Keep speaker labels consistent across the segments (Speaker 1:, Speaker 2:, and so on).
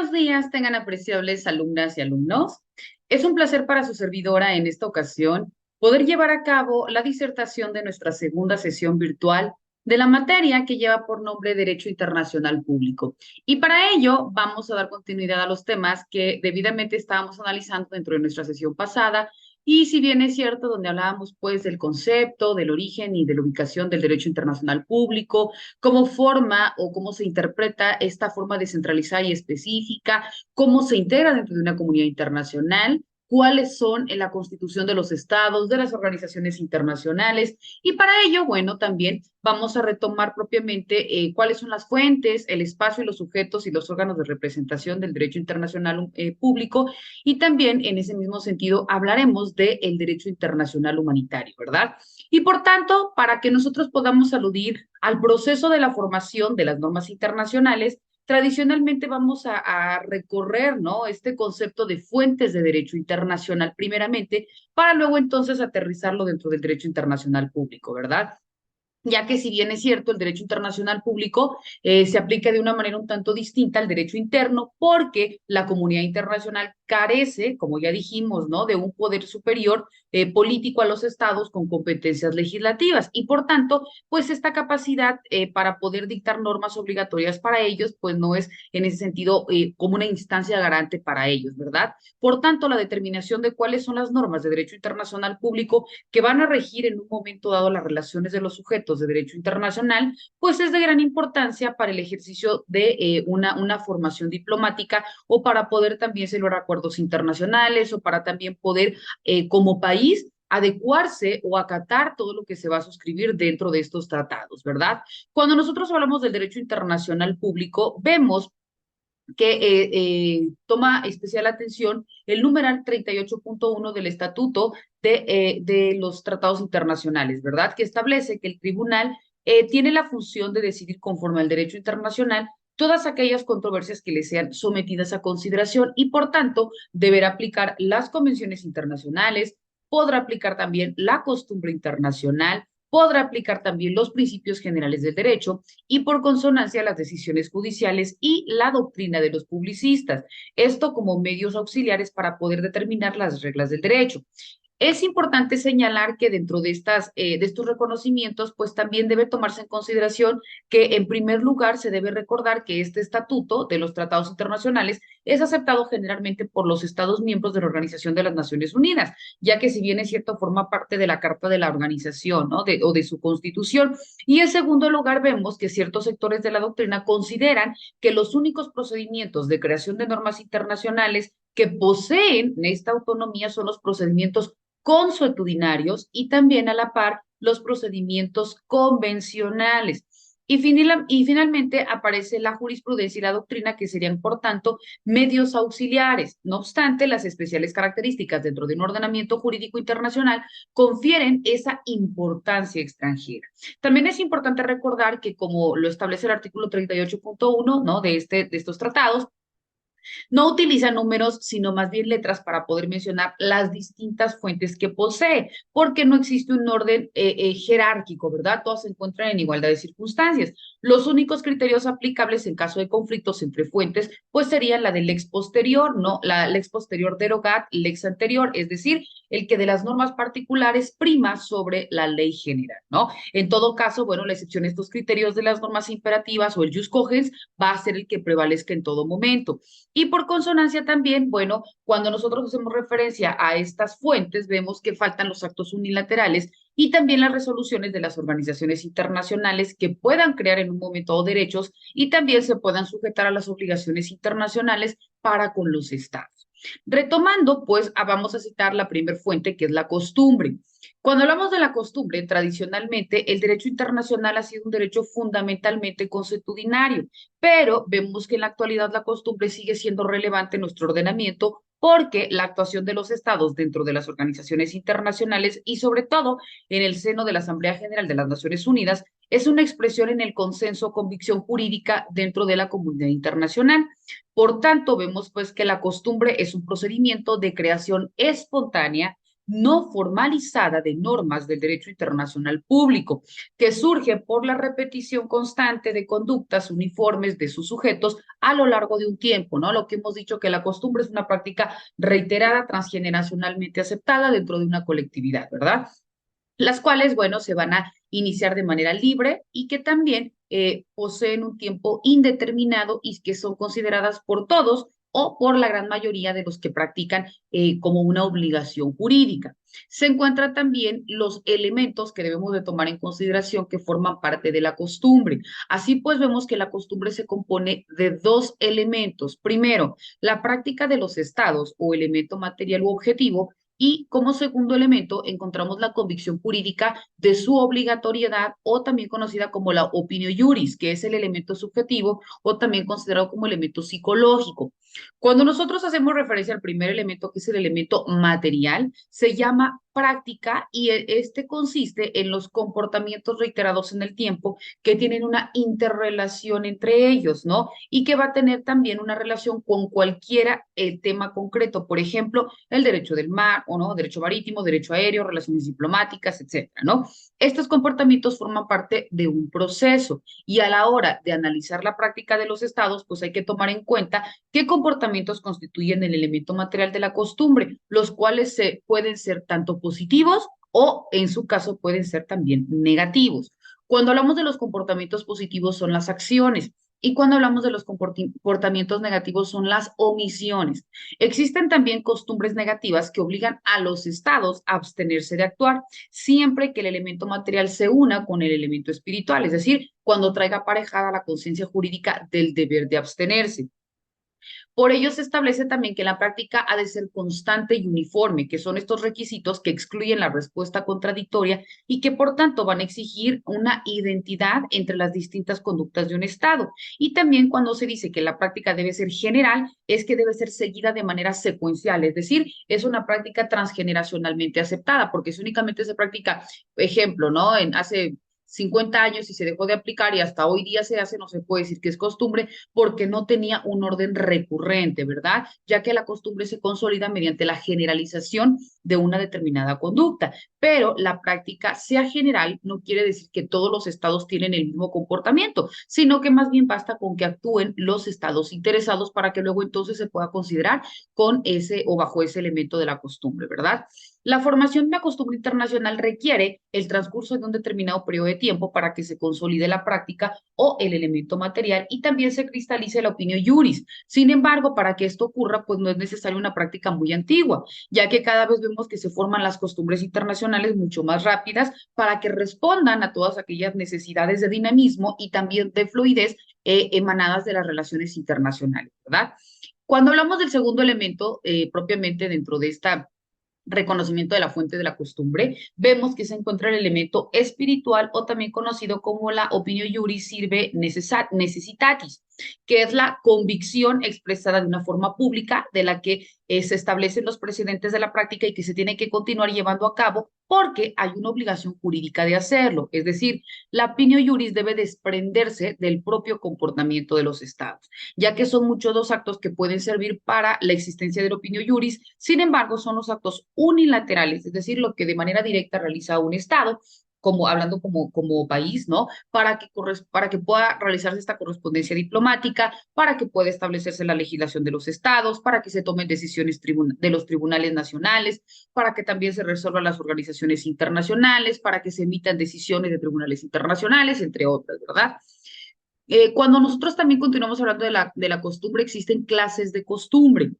Speaker 1: Buenos días, tengan apreciables alumnas y alumnos. Es un placer para su servidora en esta ocasión poder llevar a cabo la disertación de nuestra segunda sesión virtual de la materia que lleva por nombre Derecho Internacional Público. Y para ello vamos a dar continuidad a los temas que debidamente estábamos analizando dentro de nuestra sesión pasada. Y si bien es cierto, donde hablábamos pues del concepto, del origen y de la ubicación del derecho internacional público, cómo forma o cómo se interpreta esta forma descentralizada y específica, cómo se integra dentro de una comunidad internacional, cuáles son en la constitución de los estados, de las organizaciones internacionales, y para ello, bueno, también vamos a retomar propiamente cuáles son las fuentes, el espacio y los sujetos y los órganos de representación del derecho internacional público, y también en ese mismo sentido hablaremos del derecho internacional humanitario, ¿verdad? Y por tanto, para que nosotros podamos aludir al proceso de la formación de las normas internacionales, tradicionalmente vamos a recorrer, ¿no? Este concepto de fuentes de derecho internacional primeramente, para luego entonces aterrizarlo dentro del derecho internacional público, ¿verdad? Ya que si bien es cierto, el derecho internacional público se aplica de una manera un tanto distinta al derecho interno, porque la comunidad internacional carece, como ya dijimos, ¿no?, de un poder superior político a los estados con competencias legislativas y por tanto, pues esta capacidad para poder dictar normas obligatorias para ellos, pues no es en ese sentido como una instancia garante para ellos, ¿verdad? Por tanto, la determinación de cuáles son las normas de derecho internacional público que van a regir en un momento dado las relaciones de los sujetos de derecho internacional, pues es de gran importancia para el ejercicio de una formación diplomática o para poder también celebrar acuerdos internacionales o para también poder como país adecuarse o acatar todo lo que se va a suscribir dentro de estos tratados, ¿verdad? Cuando nosotros hablamos del derecho internacional público, vemos que toma especial atención el numeral 38.1 del Estatuto de los Tratados Internacionales, ¿verdad? Que establece que el tribunal tiene la función de decidir conforme al derecho internacional todas aquellas controversias que le sean sometidas a consideración y, por tanto, deberá aplicar las convenciones internacionales, podrá aplicar también la costumbre internacional, podrá aplicar también los principios generales del derecho y por consonancia las decisiones judiciales y la doctrina de los publicistas. Esto como medios auxiliares para poder determinar las reglas del derecho. Es importante señalar que dentro de estos reconocimientos, pues también debe tomarse en consideración que en primer lugar se debe recordar que este estatuto de los tratados internacionales es aceptado generalmente por los estados miembros de la Organización de las Naciones Unidas, ya que si bien es cierto forma parte de la Carta de la Organización, ¿no? O de su constitución. Y en segundo lugar vemos que ciertos sectores de la doctrina consideran que los únicos procedimientos de creación de normas internacionales que poseen esta autonomía son los procedimientos consuetudinarios y también a la par los procedimientos convencionales. Y finalmente aparece la jurisprudencia y la doctrina, que serían, por tanto, medios auxiliares. No obstante, las especiales características dentro de un ordenamiento jurídico internacional confieren esa importancia extranjera. También es importante recordar que, como lo establece el artículo 38.1, ¿no?, de estos tratados, no utiliza números, sino más bien letras para poder mencionar las distintas fuentes que posee, porque no existe un orden jerárquico, ¿verdad? Todas se encuentran en igualdad de circunstancias. Los únicos criterios aplicables en caso de conflictos entre fuentes, pues serían la del lex posterior, ¿no? La lex posterior derogat, lex anterior, es decir, el que de las normas particulares prima sobre la ley general, ¿no? En todo caso, bueno, la excepción a estos criterios de las normas imperativas o el jus cogens va a ser el que prevalezca en todo momento. Y por consonancia también, bueno, cuando nosotros hacemos referencia a estas fuentes, vemos que faltan los actos unilaterales y también las resoluciones de las organizaciones internacionales que puedan crear en un momento dado derechos y también se puedan sujetar a las obligaciones internacionales para con los estados. Retomando, pues vamos a citar la primer fuente, que es la costumbre. Cuando hablamos de la costumbre, tradicionalmente el derecho internacional ha sido un derecho fundamentalmente consuetudinario, pero vemos que en la actualidad la costumbre sigue siendo relevante en nuestro ordenamiento porque la actuación de los estados dentro de las organizaciones internacionales y sobre todo en el seno de la Asamblea General de las Naciones Unidas es una expresión en el consenso o convicción jurídica dentro de la comunidad internacional. Por tanto, vemos pues que la costumbre es un procedimiento de creación espontánea no formalizada de normas del derecho internacional público, que surge por la repetición constante de conductas uniformes de sus sujetos a lo largo de un tiempo, ¿no? Lo que hemos dicho que la costumbre es una práctica reiterada, transgeneracionalmente aceptada dentro de una colectividad, ¿verdad? Las cuales, bueno, se van a iniciar de manera libre y que también poseen un tiempo indeterminado y que son consideradas por todos o por la gran mayoría de los que practican como una obligación jurídica. Se encuentran también los elementos que debemos de tomar en consideración que forman parte de la costumbre. Así pues, vemos que la costumbre se compone de dos elementos. Primero, la práctica de los estados o elemento material u objetivo, y como segundo elemento encontramos la convicción jurídica de su obligatoriedad o también conocida como la opinio juris, que es el elemento subjetivo o también considerado como elemento psicológico. Cuando nosotros hacemos referencia al primer elemento, que es el elemento material, se llama práctica y este consiste en los comportamientos reiterados en el tiempo que tienen una interrelación entre ellos, ¿no? Y que va a tener también una relación con cualquiera tema concreto, por ejemplo, el derecho del mar, o no, derecho marítimo, derecho aéreo, relaciones diplomáticas, etcétera, ¿no? Estos comportamientos forman parte de un proceso y a la hora de analizar la práctica de los estados, pues hay que tomar en cuenta qué comportamientos constituyen el elemento material de la costumbre, los cuales pueden ser tanto positivos o en su caso pueden ser también negativos. Cuando hablamos de los comportamientos positivos son las acciones y cuando hablamos de los comportamientos negativos son las omisiones. Existen también costumbres negativas que obligan a los estados a abstenerse de actuar siempre que el elemento material se una con el elemento espiritual, es decir, cuando traiga aparejada la conciencia jurídica del deber de abstenerse. Por ello se establece también que la práctica ha de ser constante y uniforme, que son estos requisitos que excluyen la respuesta contradictoria y que por tanto van a exigir una identidad entre las distintas conductas de un Estado. Y también cuando se dice que la práctica debe ser general, es que debe ser seguida de manera secuencial, es decir, es una práctica transgeneracionalmente aceptada, porque si únicamente se practica, ejemplo, ¿no? Hace 50 años y se dejó de aplicar y hasta hoy día se hace, no se puede decir que es costumbre porque no tenía un orden recurrente, ¿verdad? Ya que la costumbre se consolida mediante la generalización de una determinada conducta, pero la práctica sea general no quiere decir que todos los estados tienen el mismo comportamiento, sino que más bien basta con que actúen los estados interesados para que luego entonces se pueda considerar con ese o bajo ese elemento de la costumbre, ¿verdad? La formación de una costumbre internacional requiere el transcurso de un determinado periodo de tiempo para que se consolide la práctica o el elemento material y también se cristalice la opinión juris. Sin embargo, para que esto ocurra, pues no es necesaria una práctica muy antigua, ya que cada vez vemos que se forman las costumbres internacionales mucho más rápidas para que respondan a todas aquellas necesidades de dinamismo y también de fluidez emanadas de las relaciones internacionales, ¿verdad? Cuando hablamos del segundo elemento, propiamente dentro de esta reconocimiento de la fuente de la costumbre, vemos que se encuentra el elemento espiritual o también conocido como la opinio juris sirve necessitatis, que es la convicción expresada de una forma pública de la que se establecen los precedentes de la práctica y que se tiene que continuar llevando a cabo porque hay una obligación jurídica de hacerlo. Es decir, la opinio juris debe desprenderse del propio comportamiento de los estados, ya que son muchos los actos que pueden servir para la existencia del opinio juris, sin embargo, son los actos unilaterales, es decir, lo que de manera directa realiza un Estado, como hablando como país, ¿no? Para que pueda realizarse esta correspondencia diplomática, para que pueda establecerse la legislación de los estados, para que se tomen decisiones de los tribunales nacionales, para que también se resuelvan las organizaciones internacionales, para que se emitan decisiones de tribunales internacionales, entre otras, ¿verdad? Cuando nosotros también continuamos hablando de la costumbre, existen clases de costumbre.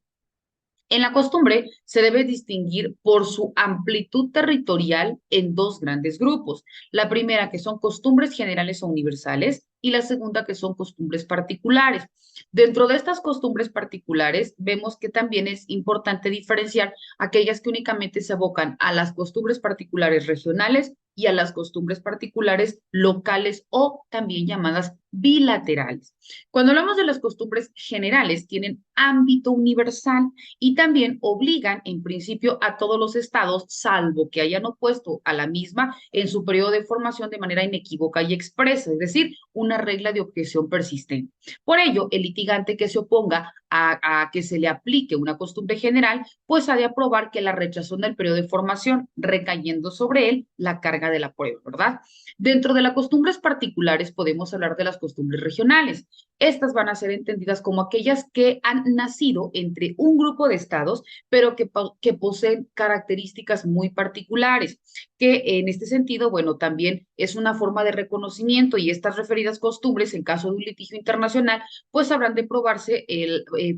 Speaker 1: En la costumbre se debe distinguir por su amplitud territorial en dos grandes grupos. La primera, que son costumbres generales o universales, y la segunda, que son costumbres particulares. Dentro de estas costumbres particulares, vemos que también es importante diferenciar aquellas que únicamente se abocan a las costumbres particulares regionales y a las costumbres particulares locales o también llamadas bilaterales. Cuando hablamos de las costumbres generales, tienen ámbito universal y también obligan en principio a todos los estados, salvo que hayan opuesto a la misma en su periodo de formación de manera inequívoca y expresa, es decir, una regla de objeción persistente. Por ello, el litigante que se oponga a que se le aplique una costumbre general, pues ha de aprobar que la rechazó en el periodo de formación, recayendo sobre él la carga de la prueba, ¿verdad? Dentro de las costumbres particulares podemos hablar de las costumbres regionales. Estas van a ser entendidas como aquellas que han nacido entre un grupo de estados, pero que poseen características muy particulares, que en este sentido, bueno, también es una forma de reconocimiento y estas referidas costumbres, en caso de un litigio internacional, pues habrán de probarse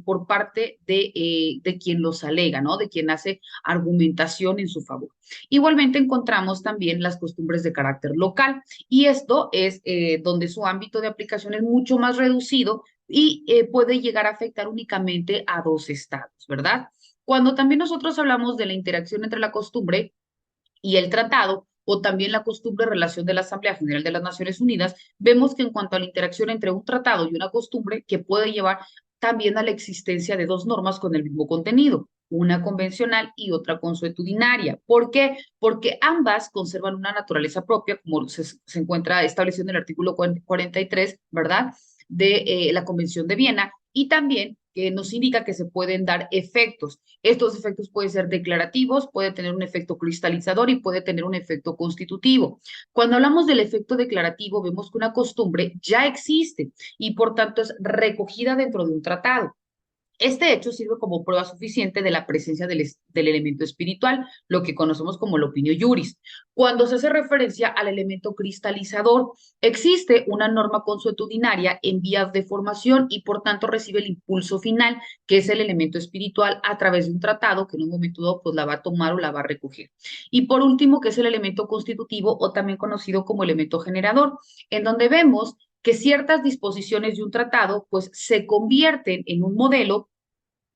Speaker 1: por parte de quien los alega, ¿no? De quien hace argumentación en su favor. Igualmente encontramos también las costumbres de carácter local y esto es donde su ámbito de aplicación es mucho más reducido y puede llegar a afectar únicamente a dos estados, ¿verdad? Cuando también nosotros hablamos de la interacción entre la costumbre y el tratado, o también la costumbre relación de la Asamblea General de las Naciones Unidas, vemos que en cuanto a la interacción entre un tratado y una costumbre, que puede llevar también a la existencia de dos normas con el mismo contenido, una convencional y otra consuetudinaria. ¿Por qué? Porque ambas conservan una naturaleza propia, como se encuentra establecido en el artículo 43, ¿verdad? De la Convención de Viena, y también que nos indica que se pueden dar efectos. Estos efectos pueden ser declarativos, puede tener un efecto cristalizador y puede tener un efecto constitutivo. Cuando hablamos del efecto declarativo, vemos que una costumbre ya existe y por tanto es recogida dentro de un tratado. Este hecho sirve como prueba suficiente de la presencia del elemento espiritual, lo que conocemos como el opinio juris. Cuando se hace referencia al elemento cristalizador, existe una norma consuetudinaria en vías de formación y por tanto recibe el impulso final, que es el elemento espiritual, a través de un tratado que en un momento dado pues la va a tomar o la va a recoger. Y por último, que es el elemento constitutivo o también conocido como elemento generador, en donde vemos que ciertas disposiciones de un tratado pues se convierten en un modelo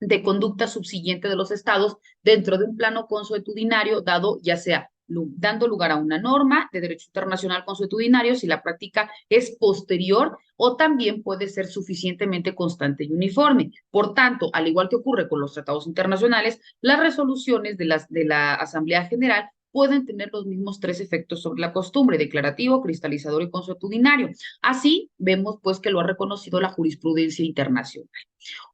Speaker 1: de conducta subsiguiente de los estados dentro de un plano consuetudinario dado ya sea dando lugar a una norma de derecho internacional consuetudinario si la práctica es posterior o también puede ser suficientemente constante y uniforme. Por tanto, al igual que ocurre con los tratados internacionales, las resoluciones de la Asamblea General pueden tener los mismos tres efectos sobre la costumbre, declarativo, cristalizador y consuetudinario. Así vemos pues que lo ha reconocido la jurisprudencia internacional.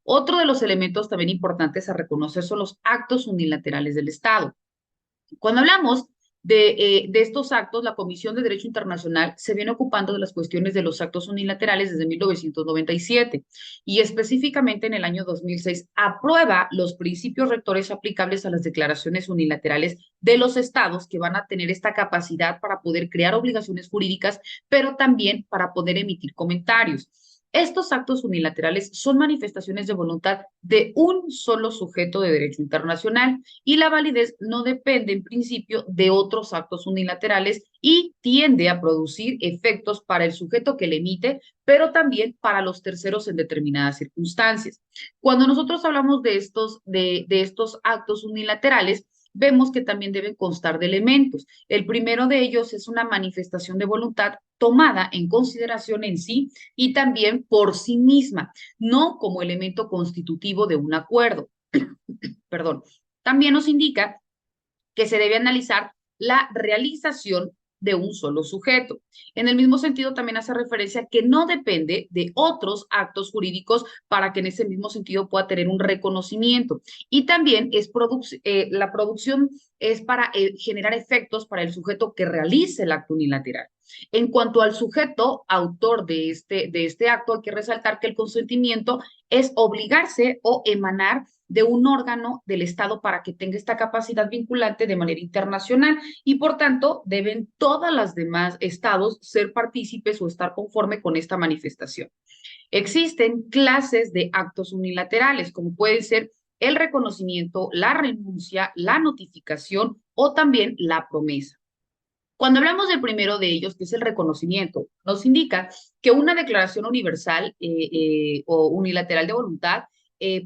Speaker 1: Otro de los elementos también importantes a reconocer son los actos unilaterales del Estado. Cuando hablamos de estos actos, la Comisión de Derecho Internacional se viene ocupando de las cuestiones de los actos unilaterales desde 1997 y específicamente en el año 2006 aprueba los principios rectores aplicables a las declaraciones unilaterales de los estados que van a tener esta capacidad para poder crear obligaciones jurídicas, pero también para poder emitir comentarios. Estos actos unilaterales son manifestaciones de voluntad de un solo sujeto de derecho internacional y la validez no depende en principio de otros actos unilaterales y tiende a producir efectos para el sujeto que le emite, pero también para los terceros en determinadas circunstancias. Cuando nosotros hablamos de estos actos unilaterales, vemos que también deben constar de elementos. El primero de ellos es una manifestación de voluntad tomada en consideración en sí y también por sí misma, no como elemento constitutivo de un acuerdo. Perdón. También nos indica que se debe analizar la realización de un solo sujeto. En el mismo sentido, también hace referencia que no depende de otros actos jurídicos para que en ese mismo sentido pueda tener un reconocimiento. Y también la producción es para generar efectos para el sujeto que realice el acto unilateral. En cuanto al sujeto autor de este acto, hay que resaltar que el consentimiento es obligarse o emanar de un órgano del Estado para que tenga esta capacidad vinculante de manera internacional y por tanto deben todas las demás estados ser partícipes o estar conforme con esta manifestación. Existen clases de actos unilaterales como pueden ser el reconocimiento, la renuncia, la notificación o también la promesa. Cuando hablamos del primero de ellos, que es el reconocimiento, nos indica que una declaración universal o unilateral de voluntad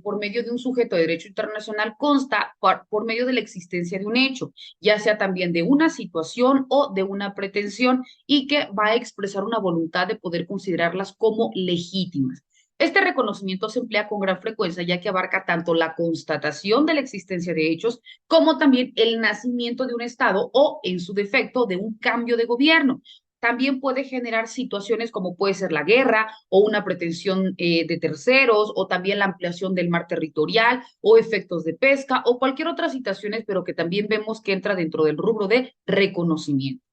Speaker 1: por medio de un sujeto de derecho internacional consta por medio de la existencia de un hecho, ya sea también de una situación o de una pretensión, y que va a expresar una voluntad de poder considerarlas como legítimas. Este reconocimiento se emplea con gran frecuencia ya que abarca tanto la constatación de la existencia de hechos como también el nacimiento de un Estado o, en su defecto, de un cambio de gobierno. También puede generar situaciones como puede ser la guerra o una pretensión de terceros, o también la ampliación del mar territorial o efectos de pesca o cualquier otra situación, pero que también vemos que entra dentro del rubro de reconocimiento.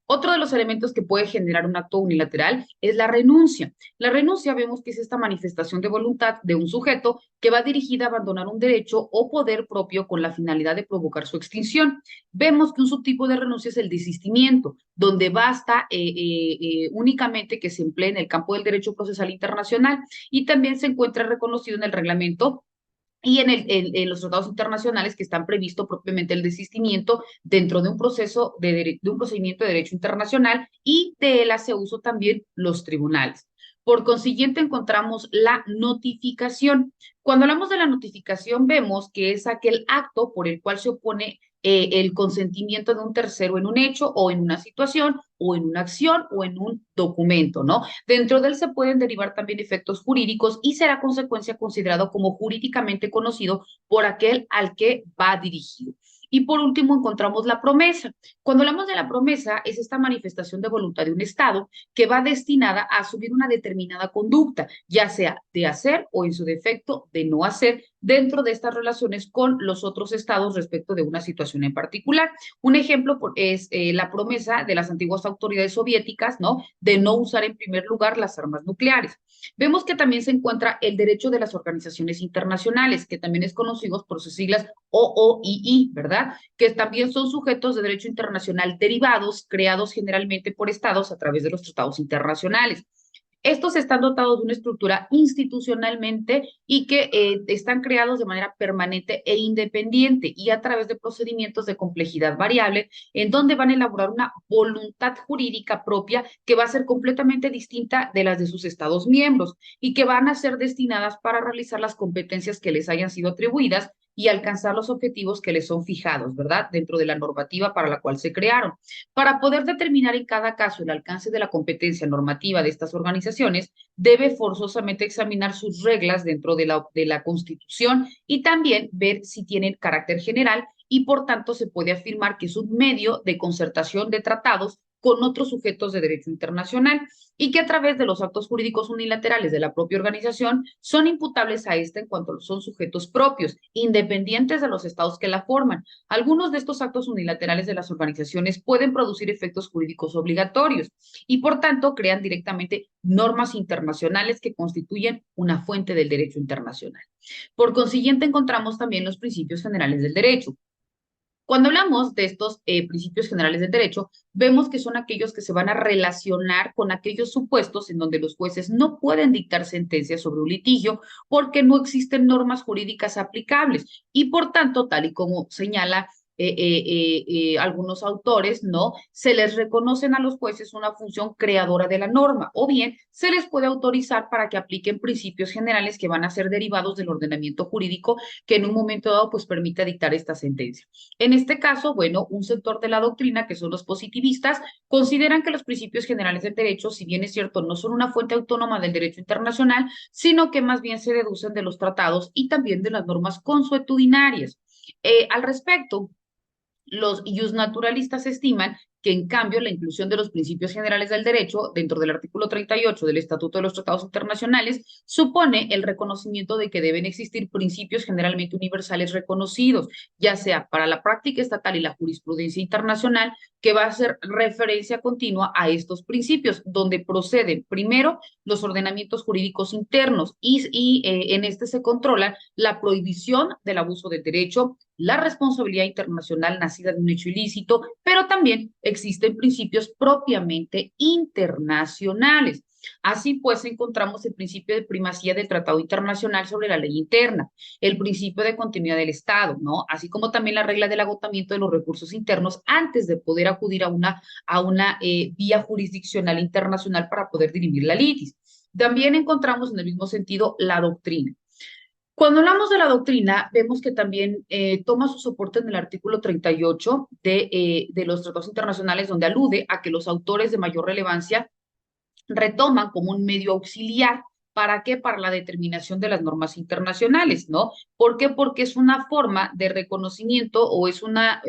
Speaker 1: Otro de los elementos que puede generar un acto unilateral es la renuncia. La renuncia vemos que es esta manifestación de voluntad de un sujeto que va dirigida a abandonar un derecho o poder propio con la finalidad de provocar su extinción. Vemos que un subtipo de renuncia es el desistimiento, donde basta únicamente que se emplee en el campo del derecho procesal internacional, y también se encuentra reconocido en el reglamento y en los tratados internacionales, que están previsto propiamente el desistimiento dentro de un proceso de un procedimiento de derecho internacional, y de él hace uso también los tribunales. Por consiguiente, encontramos la notificación. Cuando hablamos de la notificación, vemos que es aquel acto por el cual se opone el consentimiento de un tercero en un hecho o en una situación o en una acción o en un documento, ¿no? Dentro de él se pueden derivar también efectos jurídicos y será consecuencia considerado como jurídicamente conocido por aquel al que va dirigido. Y por último encontramos la promesa. Cuando hablamos de la promesa, es esta manifestación de voluntad de un Estado que va destinada a asumir una determinada conducta, ya sea de hacer o, en su defecto, de no hacer, dentro de estas relaciones con los otros estados respecto de una situación en particular. Un ejemplo es la promesa de las antiguas autoridades soviéticas, ¿no?, de no usar en primer lugar las armas nucleares. Vemos que también se encuentra el derecho de las organizaciones internacionales, que también es conocido por sus siglas OOII, ¿verdad?, que también son sujetos de derecho internacional derivados, creados generalmente por estados a través de los tratados internacionales. Estos están dotados de una estructura institucionalmente y que están creados de manera permanente e independiente, y a través de procedimientos de complejidad variable, en donde van a elaborar una voluntad jurídica propia que va a ser completamente distinta de las de sus estados miembros, y que van a ser destinadas para realizar las competencias que les hayan sido atribuidas y alcanzar los objetivos que les son fijados, ¿verdad?, dentro de la normativa para la cual se crearon. Para poder determinar en cada caso el alcance de la competencia normativa de estas organizaciones, debe forzosamente examinar sus reglas dentro de la Constitución, y también ver si tienen carácter general, y por tanto se puede afirmar que es un medio de concertación de tratados con otros sujetos de derecho internacional, y que a través de los actos jurídicos unilaterales de la propia organización son imputables a esta en cuanto son sujetos propios, independientes de los estados que la forman. Algunos de estos actos unilaterales de las organizaciones pueden producir efectos jurídicos obligatorios y, por tanto, crean directamente normas internacionales que constituyen una fuente del derecho internacional. Por consiguiente, encontramos también los principios generales del derecho. Cuando hablamos de estos principios generales del derecho, vemos que son aquellos que se van a relacionar con aquellos supuestos en donde los jueces no pueden dictar sentencias sobre un litigio porque no existen normas jurídicas aplicables, y por tanto, tal y como señala algunos autores, ¿no?, se les reconocen a los jueces una función creadora de la norma, o bien se les puede autorizar para que apliquen principios generales que van a ser derivados del ordenamiento jurídico que en un momento dado pues permita dictar esta sentencia. En este caso, bueno, un sector de la doctrina, que son los positivistas, consideran que los principios generales del derecho, si bien es cierto, no son una fuente autónoma del derecho internacional, sino que más bien se deducen de los tratados y también de las normas consuetudinarias. Al respecto, los naturalistas estiman que, en cambio, la inclusión de los principios generales del derecho dentro del artículo 38 del Estatuto de los Tratados Internacionales supone el reconocimiento de que deben existir principios generalmente universales reconocidos, ya sea para la práctica estatal y la jurisprudencia internacional, que va a hacer referencia continua a estos principios, donde proceden primero los ordenamientos jurídicos internos y en este se controla la prohibición del abuso del derecho, la responsabilidad internacional nacida de un hecho ilícito, pero también existen principios propiamente internacionales. Así pues, encontramos el principio de primacía del Tratado Internacional sobre la ley interna, el principio de continuidad del Estado, ¿no?, así como también la regla del agotamiento de los recursos internos antes de poder acudir a una vía jurisdiccional internacional para poder dirimir la litis. También encontramos en el mismo sentido la doctrina. Cuando hablamos de la doctrina, vemos que también toma su soporte en el artículo 38 de los tratados internacionales, donde alude a que los autores de mayor relevancia retoman como un medio auxiliar. ¿Para qué? Para la determinación de las normas internacionales, ¿no? ¿Por qué? Porque es una forma de reconocimiento o es un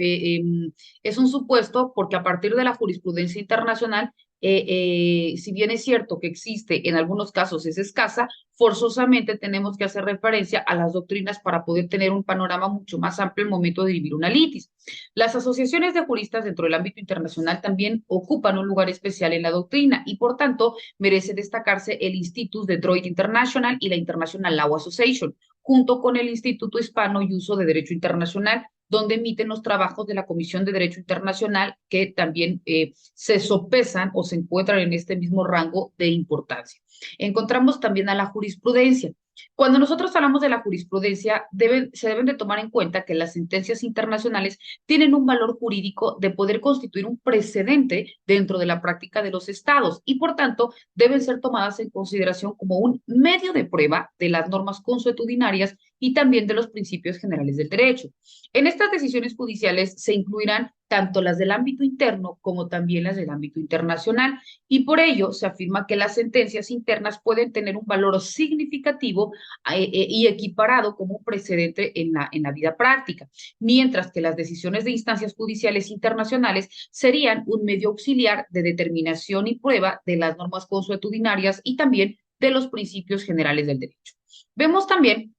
Speaker 1: supuesto, porque a partir de la jurisprudencia internacional, si bien es cierto que existe, en algunos casos es escasa, forzosamente tenemos que hacer referencia a las doctrinas para poder tener un panorama mucho más amplio al momento de dirimir una litis. Las asociaciones de juristas dentro del ámbito internacional también ocupan un lugar especial en la doctrina y, por tanto, merece destacarse el Institut de Droit International y la International Law Association, junto con el Instituto Hispano y Uso de Derecho Internacional, donde emiten los trabajos de la Comisión de Derecho Internacional, que también se sopesan o se encuentran en este mismo rango de importancia. Encontramos también a la jurisprudencia. Cuando nosotros hablamos de la jurisprudencia, se deben de tomar en cuenta que las sentencias internacionales tienen un valor jurídico de poder constituir un precedente dentro de la práctica de los estados y, por tanto, deben ser tomadas en consideración como un medio de prueba de las normas consuetudinarias y también de los principios generales del derecho. En estas decisiones judiciales se incluirán tanto las del ámbito interno como también las del ámbito internacional, y por ello se afirma que las sentencias internas pueden tener un valor significativo y equiparado como un precedente en la vida práctica, mientras que las decisiones de instancias judiciales internacionales serían un medio auxiliar de determinación y prueba de las normas consuetudinarias y también de los principios generales del derecho. Vemos también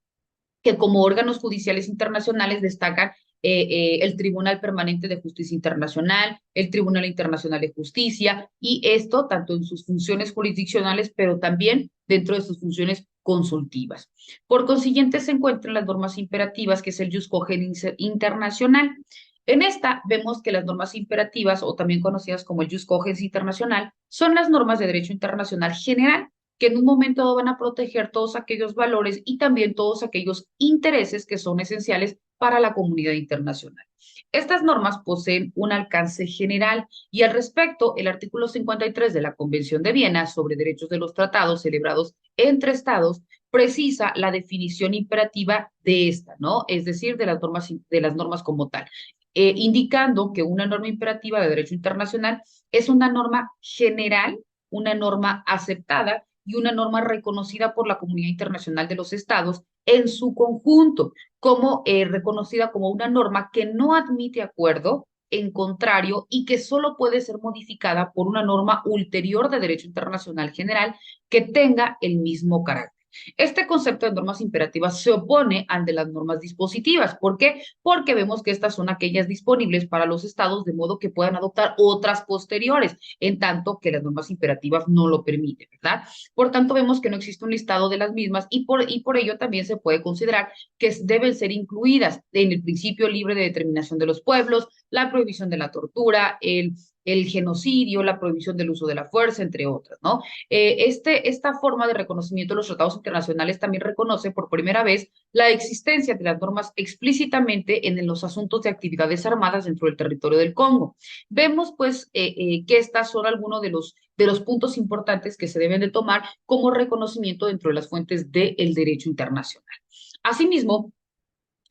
Speaker 1: que como órganos judiciales internacionales destacan el Tribunal Permanente de Justicia Internacional, el Tribunal Internacional de Justicia, y esto tanto en sus funciones jurisdiccionales, pero también dentro de sus funciones consultivas. Por consiguiente, se encuentran las normas imperativas, que es el Jus Cogens internacional. En esta vemos que las normas imperativas, o también conocidas como el Jus Cogens internacional, son las normas de derecho internacional general que en un momento dado van a proteger todos aquellos valores y también todos aquellos intereses que son esenciales para la comunidad internacional. Estas normas poseen un alcance general y al respecto, el artículo 53 de la Convención de Viena sobre Derechos de los Tratados celebrados entre Estados precisa la definición imperativa de esta, ¿no? Es decir, de las normas como tal. Indicando que una norma imperativa de derecho internacional es una norma general, una norma aceptada y una norma reconocida por la comunidad internacional de los estados en su conjunto, como reconocida como una norma que no admite acuerdo en contrario y que solo puede ser modificada por una norma ulterior de derecho internacional general que tenga el mismo carácter. Este concepto de normas imperativas se opone al de las normas dispositivas. ¿Por qué? Porque vemos que estas son aquellas disponibles para los estados de modo que puedan adoptar otras posteriores, en tanto que las normas imperativas no lo permiten, ¿verdad? Por tanto, vemos que no existe un listado de las mismas y por ello también se puede considerar que deben ser incluidas en el principio libre de determinación de los pueblos, la prohibición de la tortura, el genocidio, la prohibición del uso de la fuerza, entre otras, ¿no? Esta forma de reconocimiento de los tratados internacionales también reconoce por primera vez la existencia de las normas explícitamente en los asuntos de actividades armadas dentro del territorio del Congo. Vemos, pues, que estas son algunos de los puntos importantes que se deben de tomar como reconocimiento dentro de las fuentes del derecho internacional. Asimismo,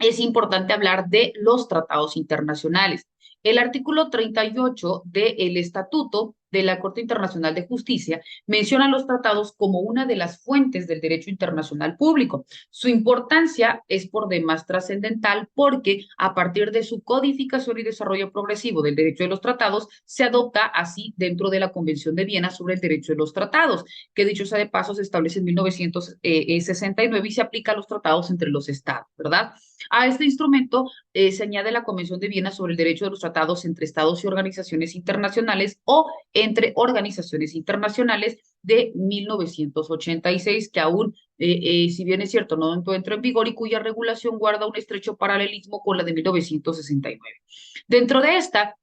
Speaker 1: es importante hablar de los tratados internacionales. El artículo 38 del Estatuto de la Corte Internacional de Justicia menciona los tratados como una de las fuentes del derecho internacional público. Su importancia es por demás trascendental porque a partir de su codificación y desarrollo progresivo del derecho de los tratados se adopta así dentro de la Convención de Viena sobre el derecho de los tratados, que dicho sea de paso se establece en 1969 y se aplica a los tratados entre los estados, ¿verdad? A este instrumento se añade la Convención de Viena sobre el derecho de los tratados entre estados y organizaciones internacionales o entre organizaciones internacionales de 1986, que aún, si bien es cierto, no entró en vigor y cuya regulación guarda un estrecho paralelismo con la de 1969. Dentro de esta,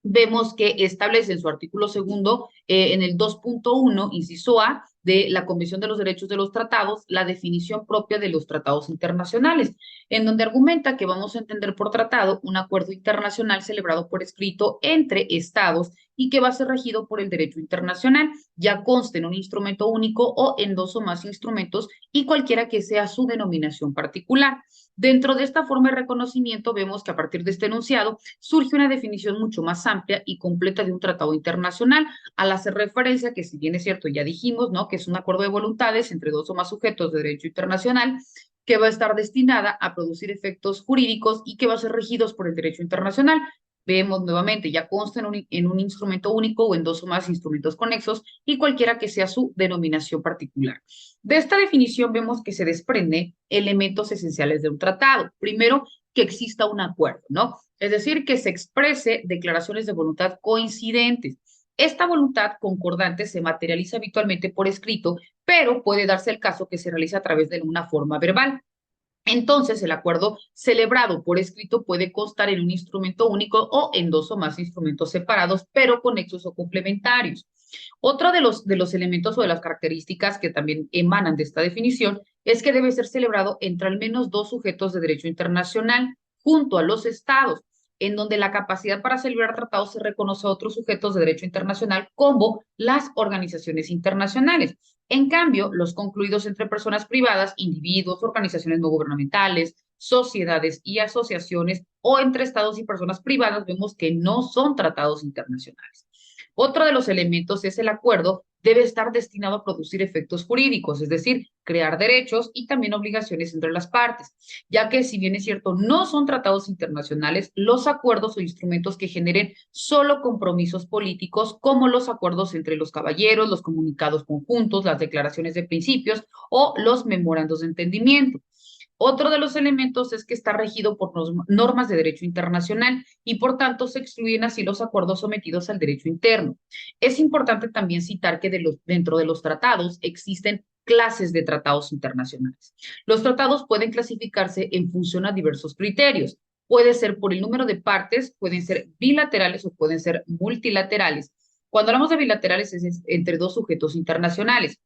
Speaker 1: vemos que establece en su artículo segundo, en el 2.1, inciso A, de la Convención de los Derechos de los Tratados, la definición propia de los tratados internacionales, en donde argumenta que vamos a entender por tratado un acuerdo internacional celebrado por escrito entre estados y que va a ser regido por el derecho internacional, ya conste en un instrumento único o en dos o más instrumentos y cualquiera que sea su denominación particular. Dentro de esta forma de reconocimiento vemos que a partir de este enunciado surge una definición mucho más amplia y completa de un tratado internacional, al hacer referencia que, si bien es cierto, ya dijimos, ¿no?, que es un acuerdo de voluntades entre dos o más sujetos de derecho internacional, que va a estar destinada a producir efectos jurídicos y que va a ser regidos por el derecho internacional. Vemos nuevamente, ya consta en un instrumento único o en dos o más instrumentos conexos y cualquiera que sea su denominación particular. De esta definición vemos que se desprenden elementos esenciales de un tratado. Primero, que exista un acuerdo, ¿no? Es decir, que se exprese declaraciones de voluntad coincidentes. Esta voluntad concordante se materializa habitualmente por escrito, pero puede darse el caso que se realice a través de una forma verbal. Entonces, el acuerdo celebrado por escrito puede constar en un instrumento único o en dos o más instrumentos separados, pero conexos o complementarios. Otro de los elementos o de las características que también emanan de esta definición es que debe ser celebrado entre al menos dos sujetos de derecho internacional junto a los estados, en donde la capacidad para celebrar tratados se reconoce a otros sujetos de derecho internacional como las organizaciones internacionales. En cambio, los concluidos entre personas privadas, individuos, organizaciones no gubernamentales, sociedades y asociaciones o entre estados y personas privadas vemos que no son tratados internacionales. Otro de los elementos es el acuerdo debe estar destinado a producir efectos jurídicos, es decir, crear derechos y también obligaciones entre las partes, ya que si bien es cierto, no son tratados internacionales, los acuerdos o instrumentos que generen solo compromisos políticos, como los acuerdos entre los caballeros, los comunicados conjuntos, las declaraciones de principios o los memorandos de entendimiento. Otro de los elementos es que está regido por normas de derecho internacional y por tanto se excluyen así los acuerdos sometidos al derecho interno. Es importante también citar que dentro de los tratados existen clases de tratados internacionales. Los tratados pueden clasificarse en función a diversos criterios. Puede ser por el número de partes, pueden ser bilaterales o pueden ser multilaterales. Cuando hablamos de bilaterales es entre dos sujetos internacionales.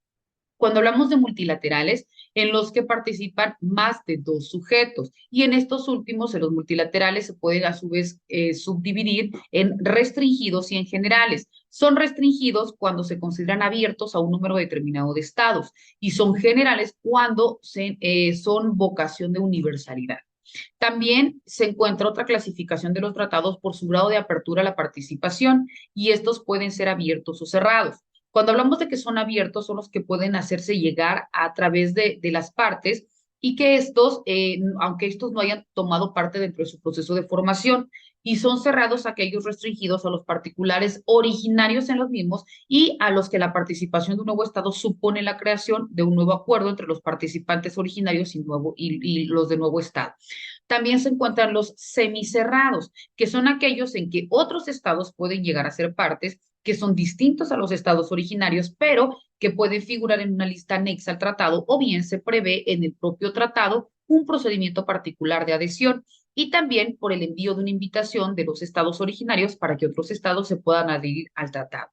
Speaker 1: Cuando hablamos de multilaterales, en los que participan más de dos sujetos. Y en estos últimos, en los multilaterales, se pueden a su vez subdividir en restringidos y en generales. Son restringidos cuando se consideran abiertos a un número determinado de estados y son generales cuando son vocación de universalidad. También se encuentra otra clasificación de los tratados por su grado de apertura a la participación y estos pueden ser abiertos o cerrados. Cuando hablamos de que son abiertos, son los que pueden hacerse llegar a través de las partes y que estos, aunque estos no hayan tomado parte dentro de su proceso de formación, y son cerrados aquellos restringidos a los particulares originarios en los mismos y a los que la participación de un nuevo Estado supone la creación de un nuevo acuerdo entre los participantes originarios y los de nuevo Estado. También se encuentran los semicerrados, que son aquellos en que otros estados pueden llegar a ser partes, que son distintos a los estados originarios, pero que pueden figurar en una lista anexa al tratado, o bien se prevé en el propio tratado un procedimiento particular de adhesión, y también por el envío de una invitación de los estados originarios para que otros estados se puedan adherir al tratado.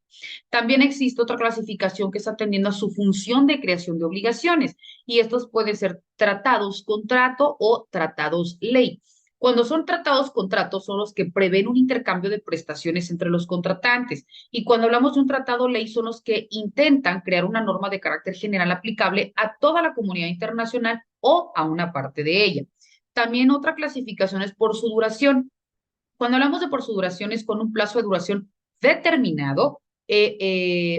Speaker 1: También existe otra clasificación que está atendiendo a su función de creación de obligaciones, y estos pueden ser tratados contrato o tratados ley. Cuando son tratados contratos son los que prevén un intercambio de prestaciones entre los contratantes, y cuando hablamos de un tratado ley son los que intentan crear una norma de carácter general aplicable a toda la comunidad internacional o a una parte de ella. También otra clasificación es por su duración. Cuando hablamos de por su duración es con un plazo de duración determinado,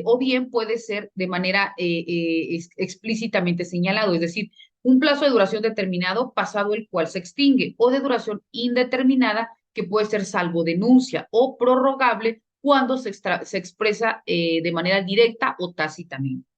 Speaker 1: o bien puede ser de manera explícitamente señalado, es decir, un plazo de duración determinado pasado el cual se extingue, o de duración indeterminada que puede ser salvo denuncia o prorrogable cuando se expresa de manera directa o tácitamente.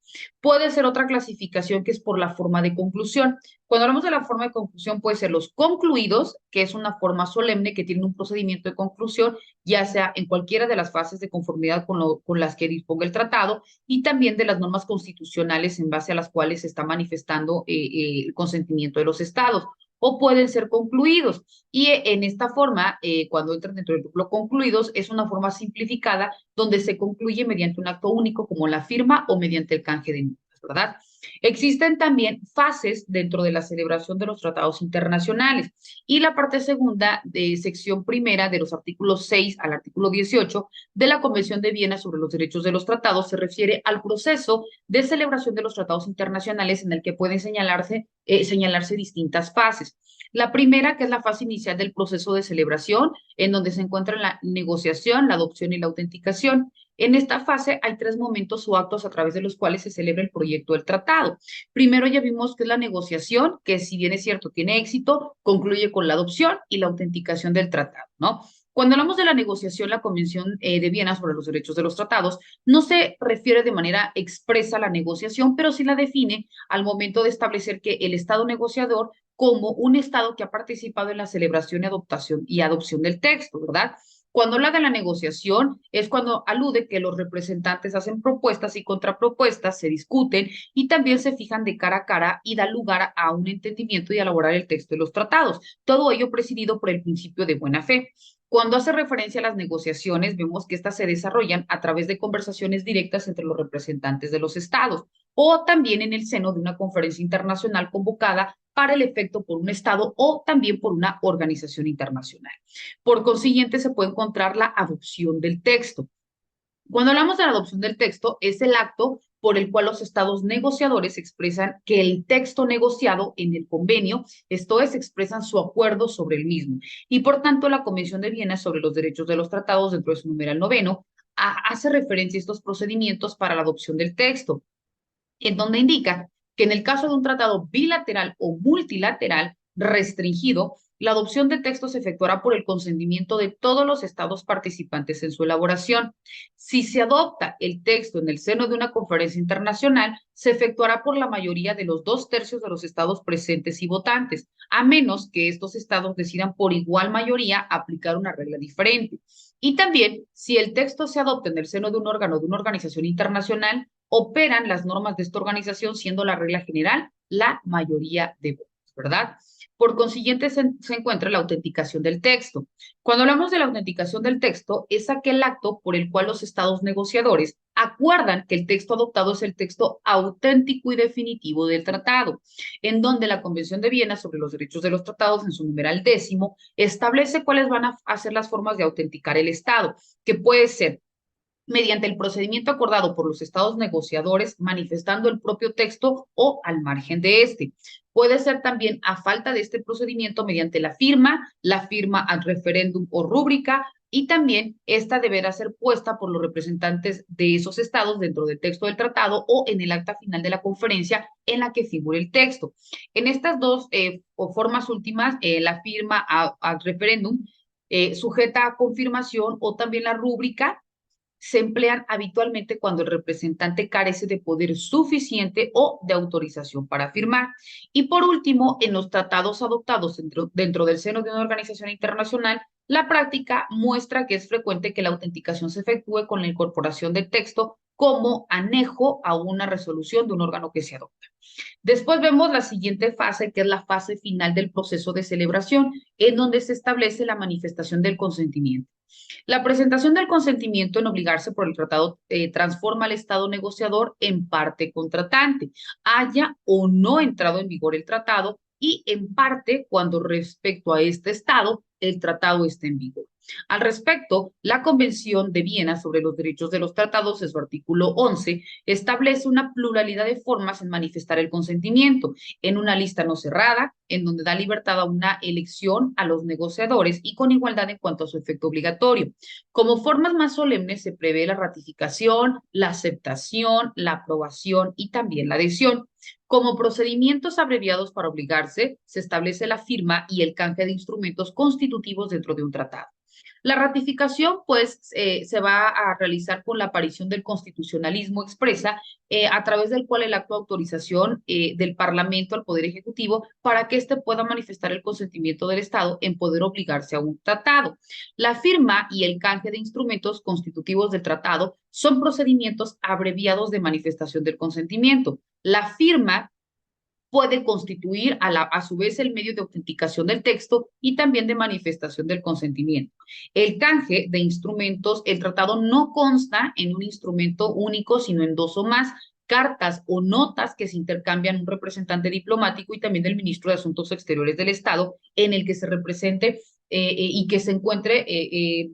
Speaker 1: Puede ser otra clasificación que es por la forma de conclusión. Cuando hablamos de la forma de conclusión, puede ser los concluidos, que es una forma solemne que tiene un procedimiento de conclusión, ya sea en cualquiera de las fases de conformidad con las que disponga el tratado, y también de las normas constitucionales en base a las cuales se está manifestando el consentimiento de los estados, o pueden ser concluidos. Y en esta forma, cuando entran dentro del grupo concluidos, es una forma simplificada donde se concluye mediante un acto único como la firma o mediante el canje de notas. ¿verdad? Existen también fases dentro de la celebración de los tratados internacionales y la parte segunda de sección primera de los artículos 6 al artículo 18 de la Convención de Viena sobre los Derechos de los Tratados se refiere al proceso de celebración de los tratados internacionales en el que pueden señalarse distintas fases. La primera, que es la fase inicial del proceso de celebración, en donde se encuentra la negociación, la adopción y la autenticación. En esta fase hay tres momentos o actos a través de los cuales se celebra el proyecto del tratado. Primero ya vimos que es la negociación, que si bien es cierto tiene éxito, concluye con la adopción y la autenticación del tratado, ¿no? Cuando hablamos de la negociación, la Convención de Viena sobre los Derechos de los Tratados no se refiere de manera expresa a la negociación, pero sí la define al momento de establecer que el Estado negociador como un Estado que ha participado en la celebración y adopción del texto, ¿verdad? Cuando habla de la negociación es cuando alude que los representantes hacen propuestas y contrapropuestas, se discuten y también se fijan de cara a cara y da lugar a un entendimiento y a elaborar el texto de los tratados. Todo ello presidido por el principio de buena fe. Cuando hace referencia a las negociaciones, vemos que estas se desarrollan a través de conversaciones directas entre los representantes de los estados o también en el seno de una conferencia internacional convocada para el efecto por un estado o también por una organización internacional. Por consiguiente, se puede encontrar la adopción del texto. Cuando hablamos de la adopción del texto, es el acto por el cual los estados negociadores expresan que el texto negociado en el convenio, esto es, expresan su acuerdo sobre el mismo. Y por tanto, la Convención de Viena sobre los Derechos de los Tratados, dentro de su numeral 9, hace referencia a estos procedimientos para la adopción del texto, en donde indica que en el caso de un tratado bilateral o multilateral restringido, la adopción de texto se efectuará por el consentimiento de todos los estados participantes en su elaboración. Si se adopta el texto en el seno de una conferencia internacional, se efectuará por la mayoría de los 2/3 de los estados presentes y votantes, a menos que estos estados decidan por igual mayoría aplicar una regla diferente. Y también, si el texto se adopta en el seno de un órgano de una organización internacional, operan las normas de esta organización, siendo la regla general la mayoría de votos, ¿verdad? Por consiguiente, se encuentra la autenticación del texto. Cuando hablamos de la autenticación del texto, es aquel acto por el cual los estados negociadores acuerdan que el texto adoptado es el texto auténtico y definitivo del tratado, en donde la Convención de Viena sobre los Derechos de los Tratados, en su numeral 10, establece cuáles van a ser las formas de autenticar el Estado, que puede ser mediante el procedimiento acordado por los estados negociadores, manifestando el propio texto o al margen de este. Puede ser también a falta de este procedimiento mediante la firma ad referéndum o rúbrica, y también esta deberá ser puesta por los representantes de esos estados dentro del texto del tratado o en el acta final de la conferencia en la que figure el texto. En estas dos formas últimas, la firma ad referéndum sujeta a confirmación o también la rúbrica se emplean habitualmente cuando el representante carece de poder suficiente o de autorización para firmar. Y por último, en los tratados adoptados dentro del seno de una organización internacional, la práctica muestra que es frecuente que la autenticación se efectúe con la incorporación del texto como anejo a una resolución de un órgano que se adopta. Después vemos la siguiente fase, que es la fase final del proceso de celebración, en donde se establece la manifestación del consentimiento. La presentación del consentimiento en obligarse por el tratado transforma al Estado negociador en parte contratante, haya o no entrado en vigor el tratado, y en parte cuando respecto a este Estado el tratado está en vigor. Al respecto, la Convención de Viena sobre los Derechos de los Tratados, en su artículo 11, establece una pluralidad de formas en manifestar el consentimiento, en una lista no cerrada, en donde da libertad a una elección a los negociadores y con igualdad en cuanto a su efecto obligatorio. Como formas más solemnes se prevé la ratificación, la aceptación, la aprobación y también la adhesión. Como procedimientos abreviados para obligarse, se establece la firma y el canje de instrumentos constitutivos dentro de un tratado. La ratificación, pues, se va a realizar con la aparición del constitucionalismo expresa, a través del cual el acto de autorización del Parlamento al Poder Ejecutivo para que éste pueda manifestar el consentimiento del Estado en poder obligarse a un tratado. La firma y el canje de instrumentos constitutivos del tratado son procedimientos abreviados de manifestación del consentimiento. La firma puede constituir a su vez el medio de autenticación del texto y también de manifestación del consentimiento. El canje de instrumentos, el tratado no consta en un instrumento único, sino en dos o más. cartas o notas que se intercambian un representante diplomático y también del ministro de Asuntos Exteriores del Estado, en el que se represente y que se encuentre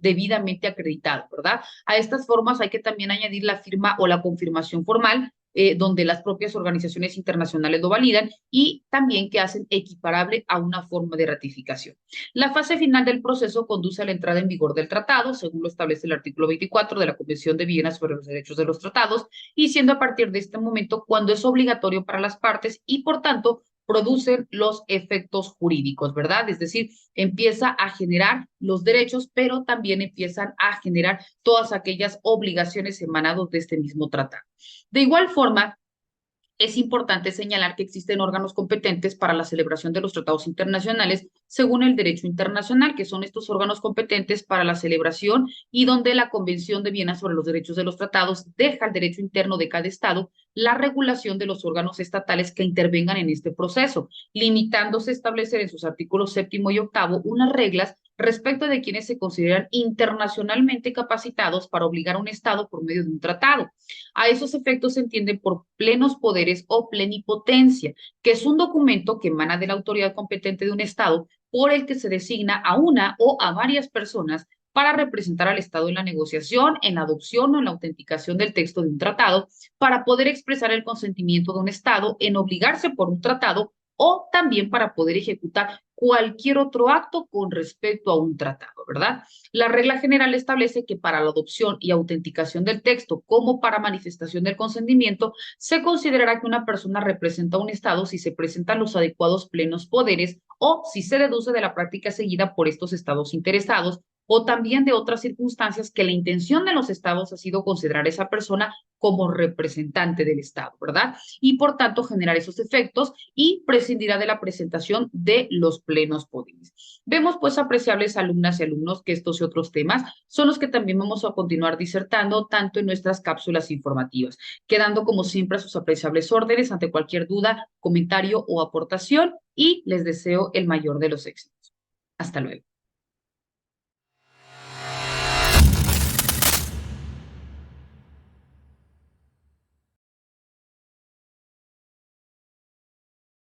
Speaker 1: debidamente acreditado, ¿verdad? A estas formas hay que también añadir la firma o la confirmación formal, donde las propias organizaciones internacionales lo validan y también que hacen equiparable a una forma de ratificación. La fase final del proceso conduce a la entrada en vigor del tratado, según lo establece el artículo 24 de la Convención de Viena sobre los Derechos de los Tratados, y siendo a partir de este momento cuando es obligatorio para las partes y, por tanto, producen los efectos jurídicos, ¿verdad? Es decir, empieza a generar los derechos, pero también empiezan a generar todas aquellas obligaciones emanadas de este mismo tratado. De igual forma, es importante señalar que existen órganos competentes para la celebración de los tratados internacionales según el derecho internacional, que son estos órganos competentes para la celebración y donde la Convención de Viena sobre los Derechos de los Tratados deja al derecho interno de cada Estado la regulación de los órganos estatales que intervengan en este proceso, limitándose a establecer en sus artículos 7º y 8º unas reglas respecto de quienes se consideran internacionalmente capacitados para obligar a un Estado por medio de un tratado. A esos efectos se entienden por plenos poderes o plenipotencia, que es un documento que emana de la autoridad competente de un Estado por el que se designa a una o a varias personas para representar al Estado en la negociación, en la adopción o en la autenticación del texto de un tratado, para poder expresar el consentimiento de un Estado en obligarse por un tratado o también para poder ejecutar cualquier otro acto con respecto a un tratado, ¿verdad? La regla general establece que para la adopción y autenticación del texto como para manifestación del consentimiento, se considerará que una persona representa a un Estado si se presentan los adecuados plenos poderes o si se deduce de la práctica seguida por estos Estados interesados o también de otras circunstancias que la intención de los Estados ha sido considerar a esa persona como representante del Estado, ¿verdad? Y por tanto generar esos efectos y prescindirá de la presentación de los plenos poderes. Vemos pues, apreciables alumnas y alumnos, que estos y otros temas son los que también vamos a continuar disertando tanto en nuestras cápsulas informativas, quedando como siempre a sus apreciables órdenes ante cualquier duda, comentario o aportación y les deseo el mayor de los éxitos. Hasta luego.